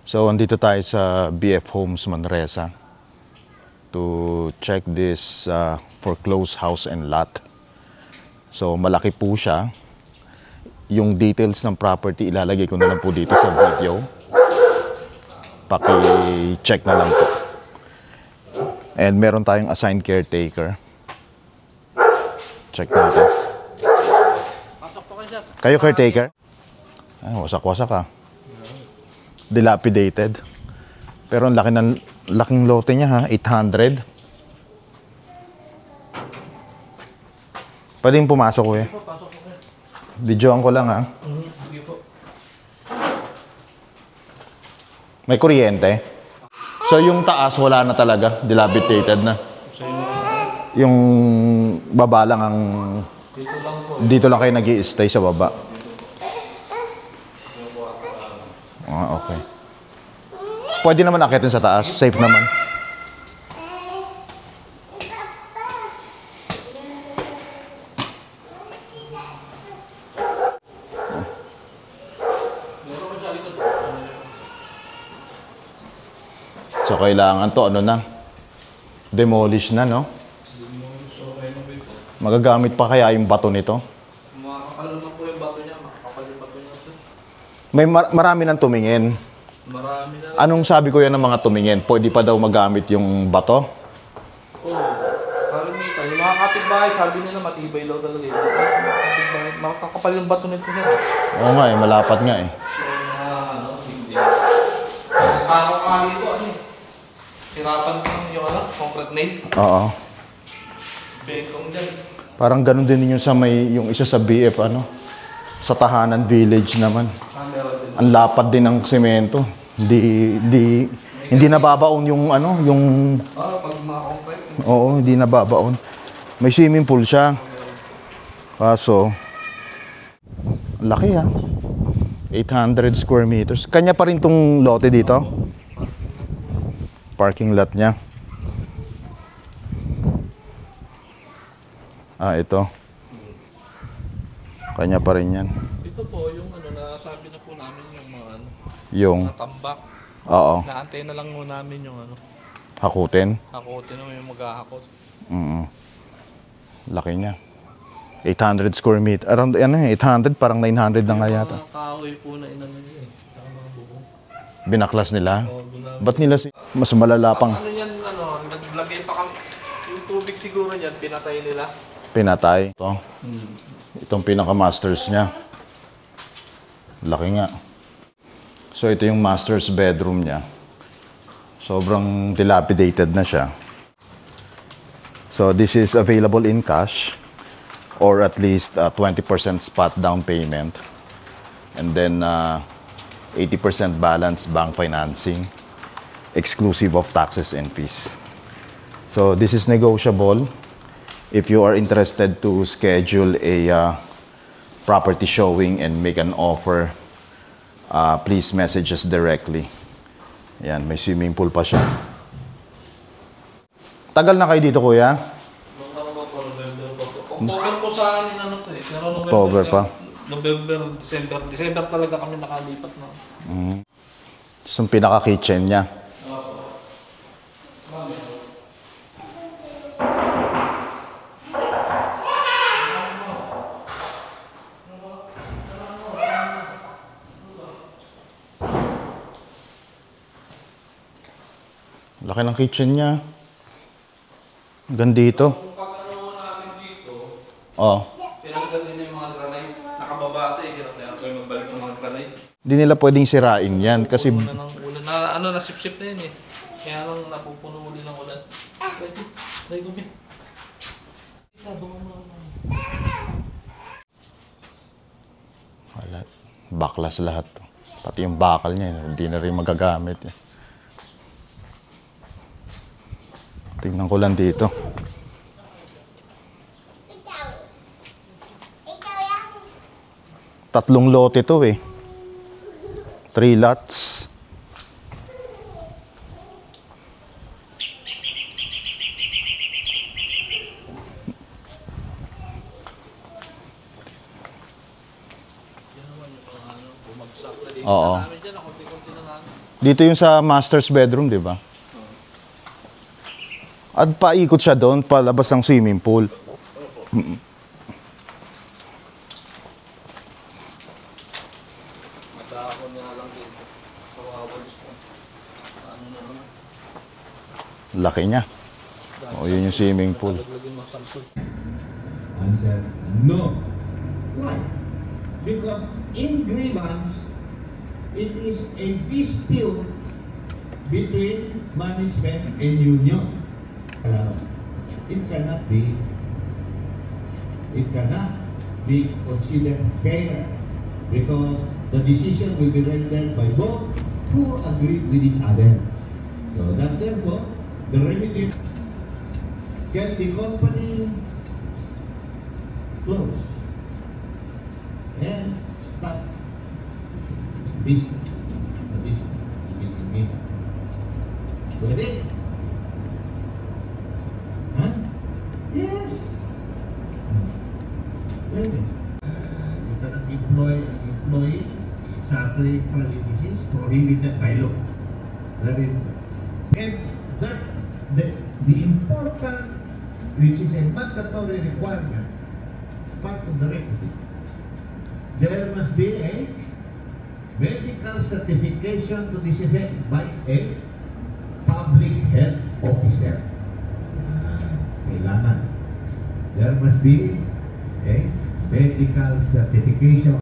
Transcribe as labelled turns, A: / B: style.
A: So, andito tayo sa BF Homes Manresa to check this foreclosed house and lot. So, malaki po siya. Yung details ng property, ilalagay ko na lang po dito sa video. Paki-check na lang po. And meron tayong assigned caretaker. Check natin. Kayo caretaker? Ay, wasak-wasak ah. Dilapidated. Pero ang laking lote niya ha, 800. Pwedeng pumasok ko eh. Videoan ko lang ha. May kuryente. So yung taas wala na talaga, dilapidated na. Yung baba lang ang dito lang kayo nag-i-stay sa baba. Ah, okay. Pwede naman akitin sa taas. Safe naman. So, kailangan to, ano na? Demolish na, no? Magagamit pa kaya yung bato nito?
B: Makakapal naman po yung bato niya. Makakapal yung bato niya.
A: May marami nang tumingin.
B: Marami na.
A: Anong sabi ko yan ng mga tumingin? Pwede pa daw magamit yung bato?
B: Oo. Parang nito. Yung mga kapitbahay, sabi nila matibay daw talaga yun. Makakapal yung bato nito siya.
A: Oo nga eh, malapat nga eh.
B: Hindi. Parang kali ito, ano eh. Sirapan ko yung concrete nail.
A: Oo.
B: Bengkong dyan.
A: Parang ganun din yung sa may, yung isa sa BF, ano? Sa Tahanan Village naman. Ang lapad din ng semento. Hindi nababaon yung ano, yung...
B: Pag mga concrete.
A: Oo, hindi nababaon. May swimming pool siya. Kaso, laki ha. 800 square meters. Kanya pa rin tong lote dito. Parking lot niya. Ah, ito. Kanya pa rin yan.
B: Ito po, yung ano, nasabi na po namin yung mga ano,
A: Yung,
B: natambak.
A: oo,
B: Naantay na lang mo namin yung ano,
A: hakutin.
B: hakotin mo yung maghahakot.
A: Laki niya. 800 square meter. Around, ano 800, parang 900 na nga yata.
B: Mga kahoy po na inano niya eh. Saka mga bubong.
A: Binaklas nila.
B: Guna-
A: Ba't nila mas malala pang
B: Ano yan, ano, naglagay pa kami. Yung tubig siguro niyan, pinatay nila.
A: pinatay? Ito. Itong pinaka-masters niya. Laki nga. So, ito yung master's bedroom niya. Sobrang dilapidated na siya. So, this is available in cash or at least 20% spot down payment. And then, 80% balance bank financing, exclusive of taxes and fees. So, this is negotiable. If you are interested to schedule a property showing and make an offer, please message us directly. Ayan, may swimming pool pa siya. Tagal na kayo dito, kuya?
B: October po sa akin ano to eh. Pero
A: October pa.
B: November, December. December talaga kami nakalipat na.
A: Ito yung pinaka-kitchen niya. Laki ng kitchen niya. Hanggang dito.
B: Kung pag ano namin dito,
A: Oh.
B: pinagdal din yung mga granite. Nakababa ito eh. Kaya kayo magbalik ng mga granite.
A: Hindi nila pwedeng sirain yan kasi
B: Puno na ng ulan. Na, ano, nasip-sip na yun eh. Kaya lang napupuno uli ng ulan. Dahil ko bin.
A: wala. Baklas lahat. Pati yung bakal niya, hindi na rin magagamit. Tingnan ko lang dito. Tatlong lote to eh. 3 lots.
B: Bumagsak na din.
A: Oo.
B: Namin dyan, konti-konti na namin.
A: Dito yung sa master's bedroom, di ba? At paikot siya doon, palabas ng swimming pool.
B: Matahon nga lang dito. Kawawalis ko. Ano na naman.
A: Laki niya. O, yun yung swimming pool.
B: Laglagin mo sample.
C: Answer, no. Why? Because in grievance, it is a dispute between management and union. It cannot be considered fair because the decision will be rendered by both who agree with each other. So that therefore, the remedy can the company close and stop this means. Pwede? Huh? Yes. Pwede. You cannot employ an employee suffering from a disease prohibited by law. And that the important, which is a mandatory requirement, part of the requisite, there must be a medical certification to this effect by a public health officer. Kailangan. There must be a medical certification